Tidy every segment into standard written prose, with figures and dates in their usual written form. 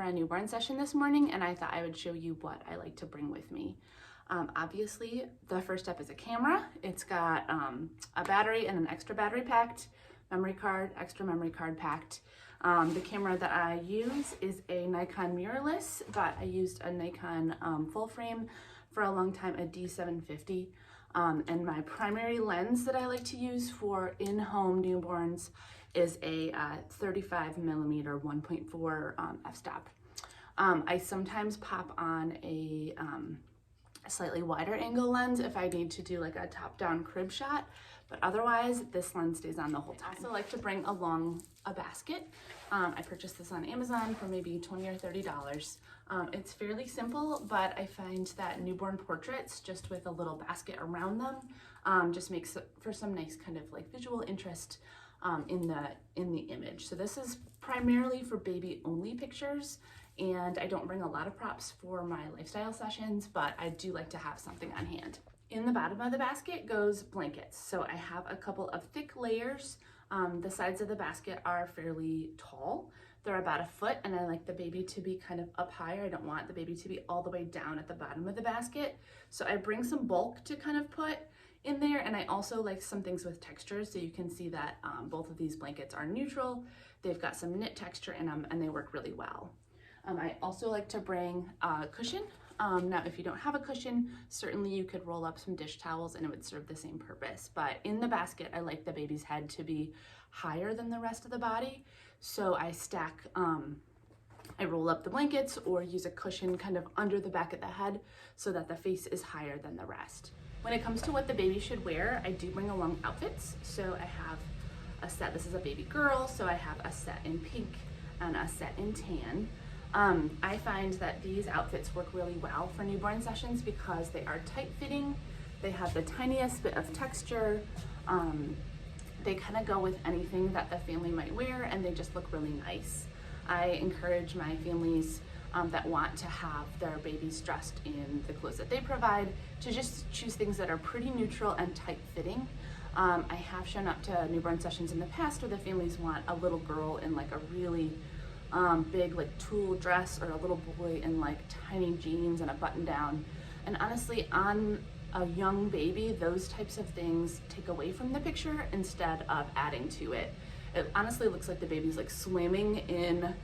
for a newborn session this morning, and I thought I would show you what I like to bring with me. Obviously, the first step is a camera. It's got a battery and an extra battery packed, memory card, extra memory card packed. The camera that I use is a Nikon mirrorless, but I used a Nikon full frame for a long time, a D750. And my primary lens that I like to use for in-home newborns is a 35mm 1.4 f-stop. I sometimes pop on a slightly wider angle lens if I need to do like a top-down crib shot, but otherwise this lens stays on the whole time. I also like to bring along a basket. I purchased this on Amazon for maybe $20 or $30. It's fairly simple, but I find that newborn portraits just with a little basket around them just makes for some nice kind of like visual interest in the image. So this is primarily for baby only pictures, and I don't bring a lot of props for my lifestyle sessions, but I do like to have something on hand. In the bottom of the basket goes blankets. So I have a couple of thick layers. The sides of the basket are fairly tall. They're about a foot, and I like the baby to be kind of up higher. I don't want the baby to be all the way down at the bottom of the basket. So I bring some bulk to kind of put in there, and I also like some things with textures, so you can see that both of these blankets are neutral. They've got some knit texture in them, and they work really well. I also like to bring a cushion. Now, if you don't have a cushion, certainly you could roll up some dish towels and it would serve the same purpose. But in the basket, I like the baby's head to be higher than the rest of the body. So I stack, I roll up the blankets or use a cushion kind of under the back of the head so that the face is higher than the rest. When it comes to what the baby should wear, I do bring along outfits. So I have a set, this is a baby girl, so I have a set in pink and a set in tan. I find that these outfits work really well for newborn sessions because they are tight-fitting, they have the tiniest bit of texture, they kind of go with anything that the family might wear, and they just look really nice. I encourage my families that want to have their babies dressed in the clothes that they provide to just choose things that are pretty neutral and tight-fitting. I have shown up to newborn sessions in the past where the families want a little girl in like a really big like tulle dress, or a little boy in like tiny jeans and a button down. And honestly, on a young baby, those types of things take away from the picture instead of adding to it. It honestly looks like the baby's like swimming in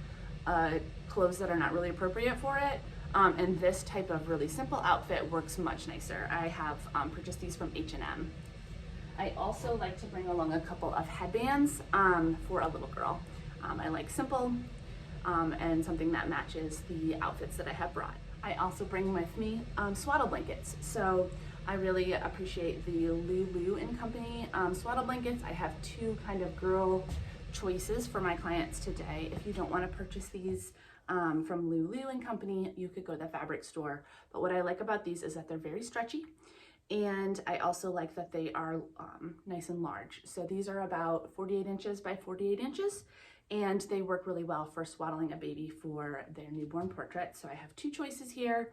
clothes that are not really appropriate for it. And this type of really simple outfit works much nicer. I have purchased these from H&M. I also like to bring along a couple of headbands for a little girl. I like simple and something that matches the outfits that I have brought. I also bring with me swaddle blankets. So I really appreciate the Lulu & Company swaddle blankets. I have two kind of girl choices for my clients today. If you don't want to purchase these from Lulu & Company, you could go to the fabric store. But what I like about these is that they're very stretchy, and I also like that they are nice and large. So these are about 48 inches by 48 inches. And they work really well for swaddling a baby for their newborn portrait. So I have two choices here.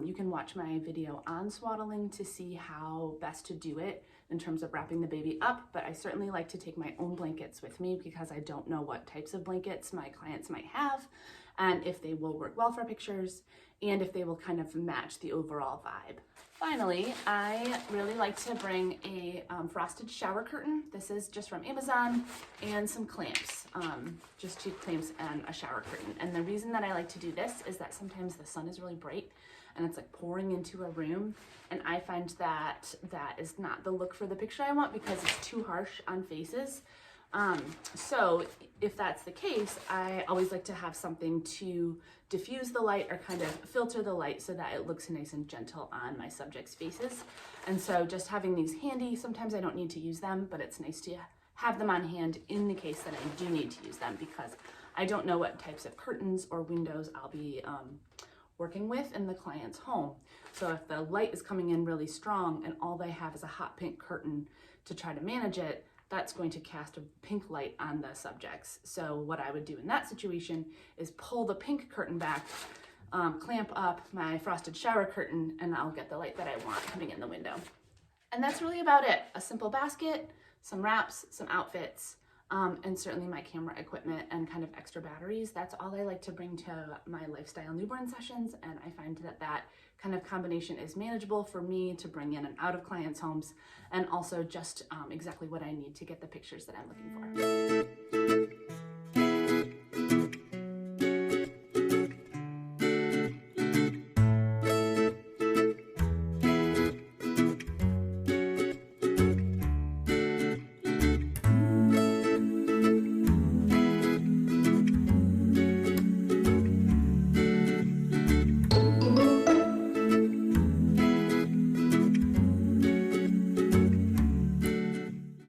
You can watch my video on swaddling to see how best to do it in terms of wrapping the baby up, but I certainly like to take my own blankets with me because I don't know what types of blankets my clients might have, and if they will work well for pictures, and if they will kind of match the overall vibe. Finally, I really like to bring a frosted shower curtain. This is just from Amazon, and some clamps, just 2 clamps and a shower curtain. And the reason that I like to do this is that sometimes the sun is really bright and it's like pouring into a room, and I find that that is not the look for the picture I want because it's too harsh on faces. So if that's the case, I always like to have something to diffuse the light or kind of filter the light so that it looks nice and gentle on my subjects' faces. And so just having these handy, sometimes I don't need to use them, but it's nice to have them on hand in the case that I do need to use them, because I don't know what types of curtains or windows I'll be working with in the client's home. So if the light is coming in really strong and all they have is a hot pink curtain to try to manage it, that's going to cast a pink light on the subjects. So what I would do in that situation is pull the pink curtain back, clamp up my frosted shower curtain, and I'll get the light that I want coming in the window. And that's really about it. A simple basket, some wraps, some outfits, and certainly my camera equipment and kind of extra batteries. That's all I like to bring to my lifestyle newborn sessions, and I find that that kind of combination is manageable for me to bring in and out of clients' homes, and also just exactly what I need to get the pictures that I'm looking for.